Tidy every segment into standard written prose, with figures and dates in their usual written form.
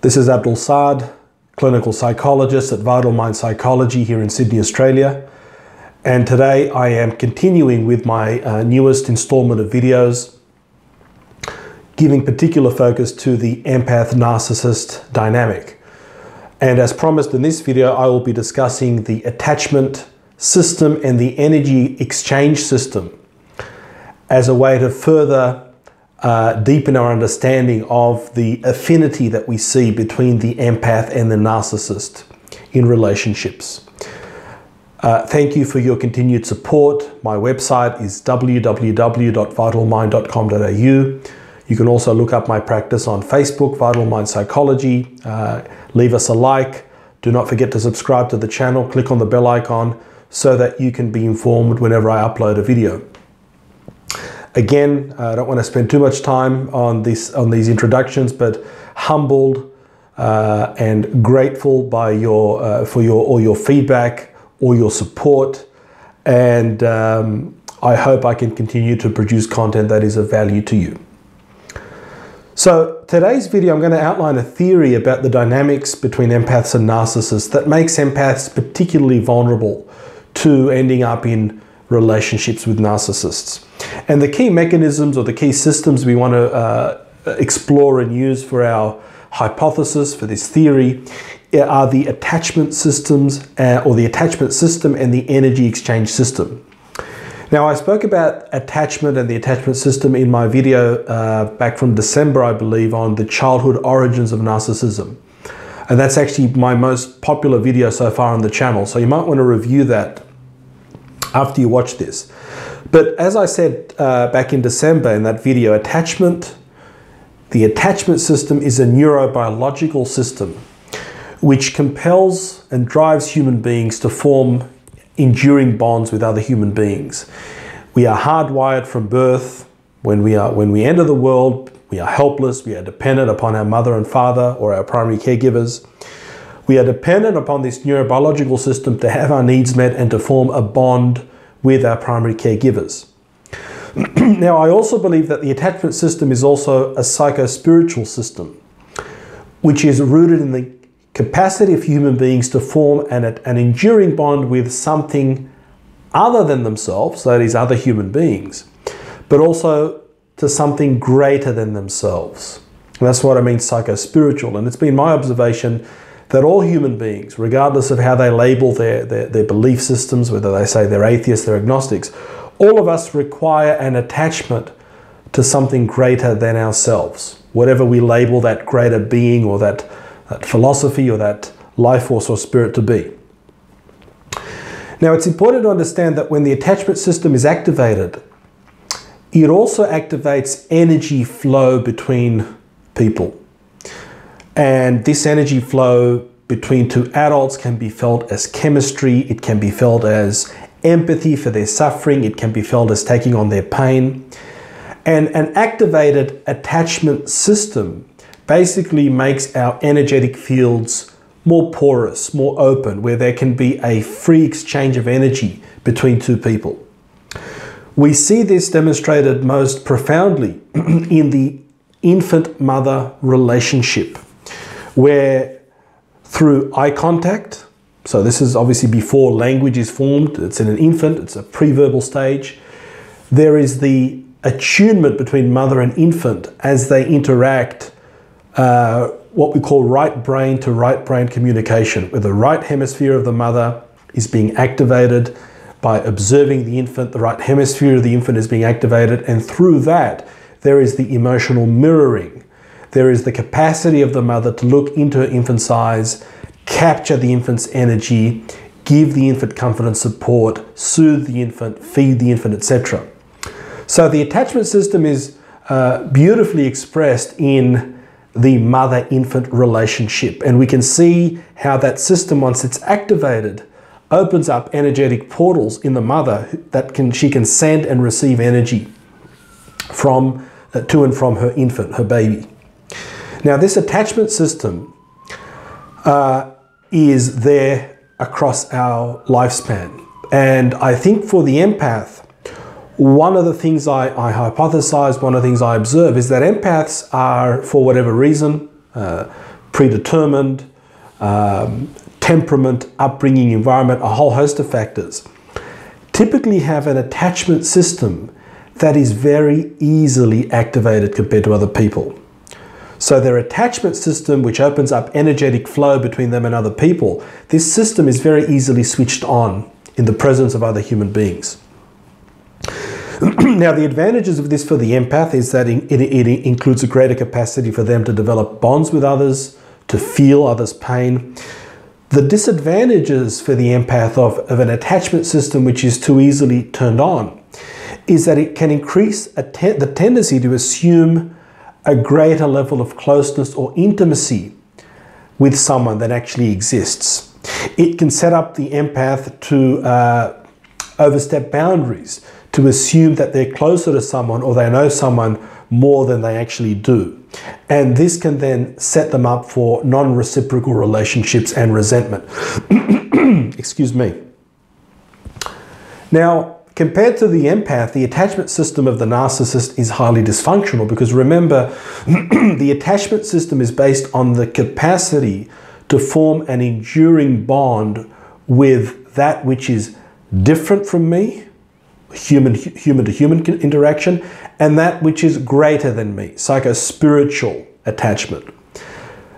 This is Abdul Saad, clinical psychologist at Vital Mind Psychology here in Sydney, Australia. And today I am continuing with my newest installment of videos, giving particular focus to the empath-narcissist dynamic. And as promised in this video, I will be discussing the attachment system and the energy exchange system as a way to further deepen our understanding of the affinity that we see between the empath and the narcissist in relationships. Thank you for your continued support. My website is www.vitalmind.com.au. You can also look up my practice on Facebook, Vital Mind Psychology. Leave us a like. Do not forget to subscribe to the channel. Click on the bell icon so that you can be informed whenever I upload a video. Again, I don't want to spend too much time on these introductions, but humbled and grateful by for all your feedback, all your support, and I hope I can continue to produce content that is of value to you. So today's video, I'm going to outline a theory about the dynamics between empaths and narcissists that makes empaths particularly vulnerable to ending up in relationships with narcissists. And the key mechanisms or the key systems we want to explore and use for our hypothesis, for this theory, are the attachment systems or the attachment system and the energy exchange system. Now, I spoke about attachment and the attachment system in my video back from December, I believe, on the childhood origins of narcissism. And that's actually my most popular video so far on the channel. So you might want to review that after you watch this. But as I said back in December in that video, the attachment system is a neurobiological system which compels and drives human beings to form enduring bonds with other human beings. We are hardwired from birth. When we enter the world, we are helpless. We are dependent upon our mother and father or our primary caregivers. We are dependent upon this neurobiological system to have our needs met and to form a bond with our primary caregivers. Now, I also believe that the attachment system is also a psycho-spiritual system, which is rooted in the capacity of human beings to form an enduring bond with something other than themselves, that is, other human beings, but also to something greater than themselves. And that's what I mean psycho-spiritual. And it's been my observation that all human beings, regardless of how they label their belief systems, whether they say they're atheists, they're agnostics, all of us require an attachment to something greater than ourselves, whatever we label that greater being or that philosophy or that life force or spirit to be. Now, it's important to understand that when the attachment system is activated, it also activates energy flow between people. And this energy flow between two adults can be felt as chemistry, it can be felt as empathy for their suffering, it can be felt as taking on their pain. And an activated attachment system basically makes our energetic fields more porous, more open, where there can be a free exchange of energy between two people. We see this demonstrated most profoundly in the infant-mother relationship, where through eye contact, so this is obviously before language is formed, it's in an infant, it's a pre-verbal stage, there is the attunement between mother and infant as they interact, what we call right brain to right brain communication, where the right hemisphere of the mother is being activated by observing the infant, the right hemisphere of the infant is being activated, and through that there is the emotional mirroring. There is the capacity of the mother to look into her infant's eyes, capture the infant's energy, give the infant comfort and support, soothe the infant, feed the infant, etc. So the attachment system is beautifully expressed in the mother-infant relationship. And we can see how that system, once it's activated, opens up energetic portals in the mother that she can send and receive energy from to and from her infant, her baby. Now, this attachment system is there across our lifespan. And I think for the empath, one of the things I hypothesize, one of the things I observe is that empaths are, for whatever reason, predetermined, temperament, upbringing, environment, a whole host of factors, typically have an attachment system that is very easily activated compared to other people. So their attachment system, which opens up energetic flow between them and other people, this system is very easily switched on in the presence of other human beings. Now, the advantages of this for the empath is that it includes a greater capacity for them to develop bonds with others, to feel others' pain. The disadvantages for the empath of an attachment system which is too easily turned on is that it can increase the tendency to assume a greater level of closeness or intimacy with someone that actually exists. It can set up the empath to overstep boundaries, to assume that they're closer to someone or they know someone more than they actually do. And this can then set them up for non-reciprocal relationships and resentment. Excuse me. Now, compared to the empath, the attachment system of the narcissist is highly dysfunctional because remember, the attachment system is based on the capacity to form an enduring bond with that which is different from me, human to human interaction, and that which is greater than me, psycho-spiritual attachment.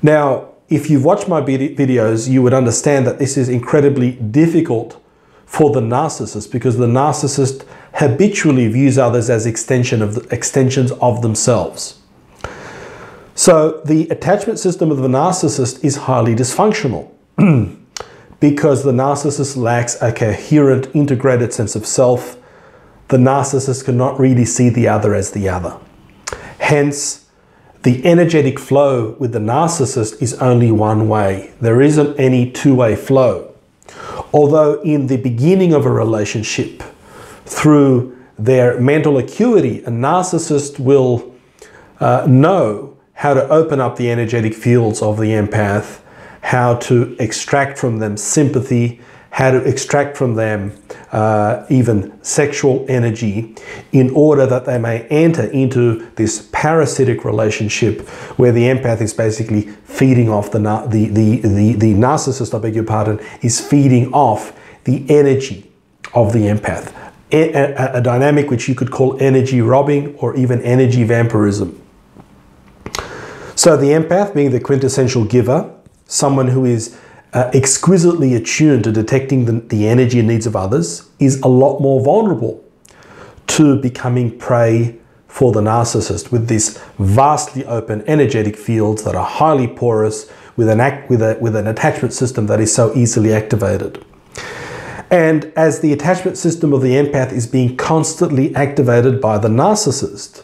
Now, if you've watched my videos, you would understand that this is incredibly difficult for the narcissist because the narcissist habitually views others as extensions of themselves. So the attachment system of the narcissist is highly dysfunctional because the narcissist lacks a coherent, integrated sense of self. The narcissist cannot really see the other as the other. Hence, the energetic flow with the narcissist is only one way. There isn't any two-way flow. Although in the beginning of a relationship, through their mental acuity, a narcissist will know how to open up the energetic fields of the empath, how to extract from them sympathy, how to extract from them even sexual energy in order that they may enter into this parasitic relationship where the empath is basically feeding off the narcissist, I beg your pardon, is feeding off the energy of the empath. A dynamic which you could call energy robbing or even energy vampirism. So the empath, being the quintessential giver, someone who is exquisitely attuned to detecting the energy and needs of others, is a lot more vulnerable to becoming prey for the narcissist with this vastly open energetic fields that are highly porous with an attachment system that is so easily activated. And as the attachment system of the empath is being constantly activated by the narcissist,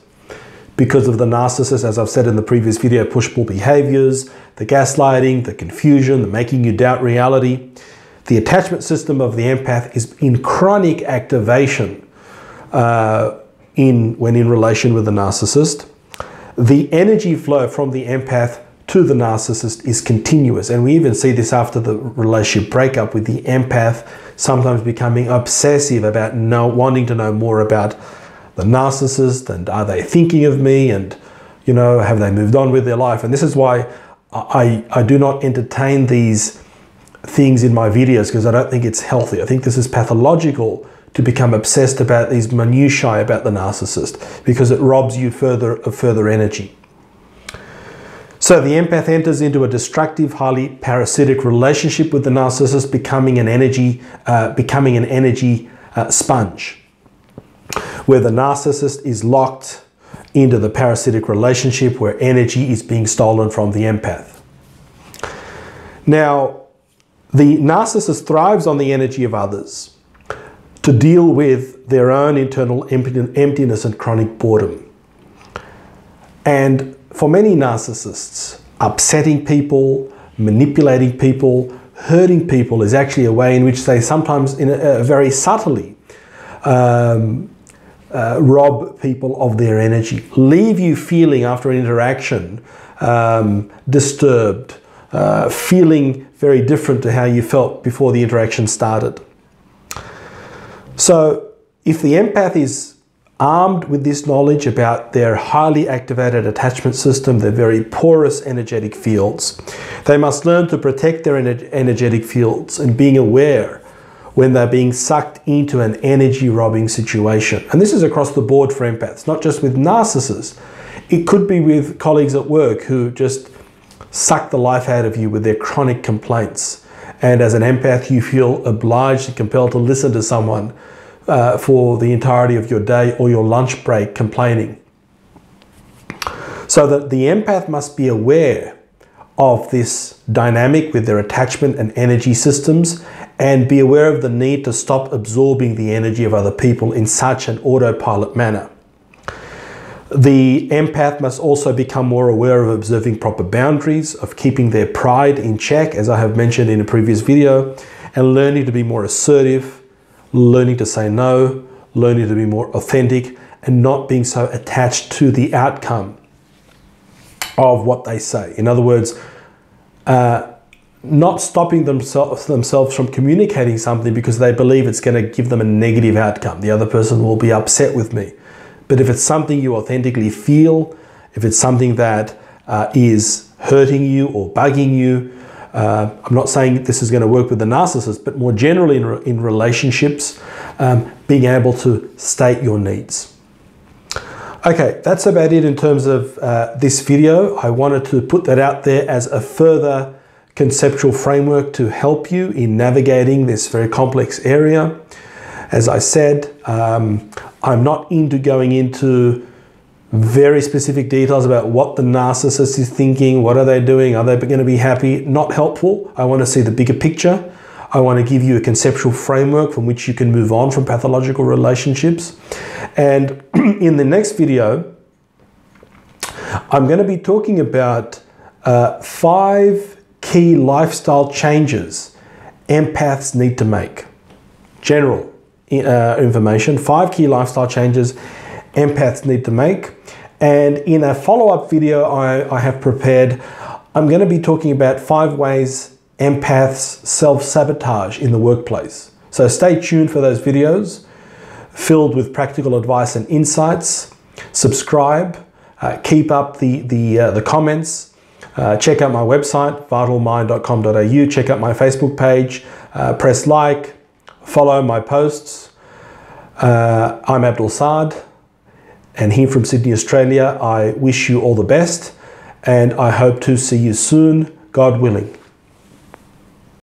because of the narcissist, as I've said in the previous video, push-pull behaviors, the gaslighting, the confusion, the making you doubt reality. The attachment system of the empath is in chronic activation when in relation with the narcissist. The energy flow from the empath to the narcissist is continuous. And we even see this after the relationship breakup with the empath sometimes becoming obsessive about wanting to know more about the narcissist and are they thinking of me and, you know, have they moved on with their life? And this is why I do not entertain these things in my videos because I don't think it's healthy. I think this is pathological to become obsessed about these minutiae about the narcissist because it robs you of further energy. So the empath enters into a destructive, highly parasitic relationship with the narcissist, becoming an energy sponge, where the narcissist is locked into the parasitic relationship where energy is being stolen from the empath. Now, the narcissist thrives on the energy of others to deal with their own internal emptiness and chronic boredom. And for many narcissists, upsetting people, manipulating people, hurting people is actually a way in which they sometimes, very subtly, rob people of their energy, leave you feeling after an interaction disturbed, feeling very different to how you felt before the interaction started. So if the empath is Armed with this knowledge about their highly activated attachment system, their very porous energetic fields, they must learn to protect their energetic fields and being aware when they're being sucked into an energy-robbing situation. And this is across the board for empaths, not just with narcissists. It could be with colleagues at work who just suck the life out of you with their chronic complaints. And as an empath, you feel obliged and compelled to listen to someone for the entirety of your day or your lunch break complaining. So that the empath must be aware of this dynamic with their attachment and energy systems and be aware of the need to stop absorbing the energy of other people in such an autopilot manner. The empath must also become more aware of observing proper boundaries, of keeping their pride in check, as I have mentioned in a previous video, and learning to be more assertive, learning to say no, learning to be more authentic, and not being so attached to the outcome of what they say. In other words, not stopping themselves from communicating something because they believe it's going to give them a negative outcome. The other person will be upset with me. But if it's something you authentically feel, if it's something that is hurting you or bugging you, I'm not saying this is going to work with the narcissist, but more generally in relationships, being able to state your needs. Okay, that's about it in terms of this video. I wanted to put that out there as a further conceptual framework to help you in navigating this very complex area. As I said, I'm not into going into very specific details about what the narcissist is thinking, what are they doing, are they going to be happy? Not helpful. I want to see the bigger picture. I want to give you a conceptual framework from which you can move on from pathological relationships. And in the next video, I'm going to be talking about 5 key lifestyle changes empaths need to make. General information, 5 key lifestyle changes empaths need to make. And in a follow-up video I have prepared, I'm going to be talking about 5 ways empaths self-sabotage in the workplace. So stay tuned for those videos filled with practical advice and insights. Subscribe, keep up the comments, check out my website vitalmind.com.au, check out my Facebook page, press like, follow my posts. I'm Abdul Saad, and here from Sydney, Australia. I wish you all the best, and I hope to see you soon, God willing.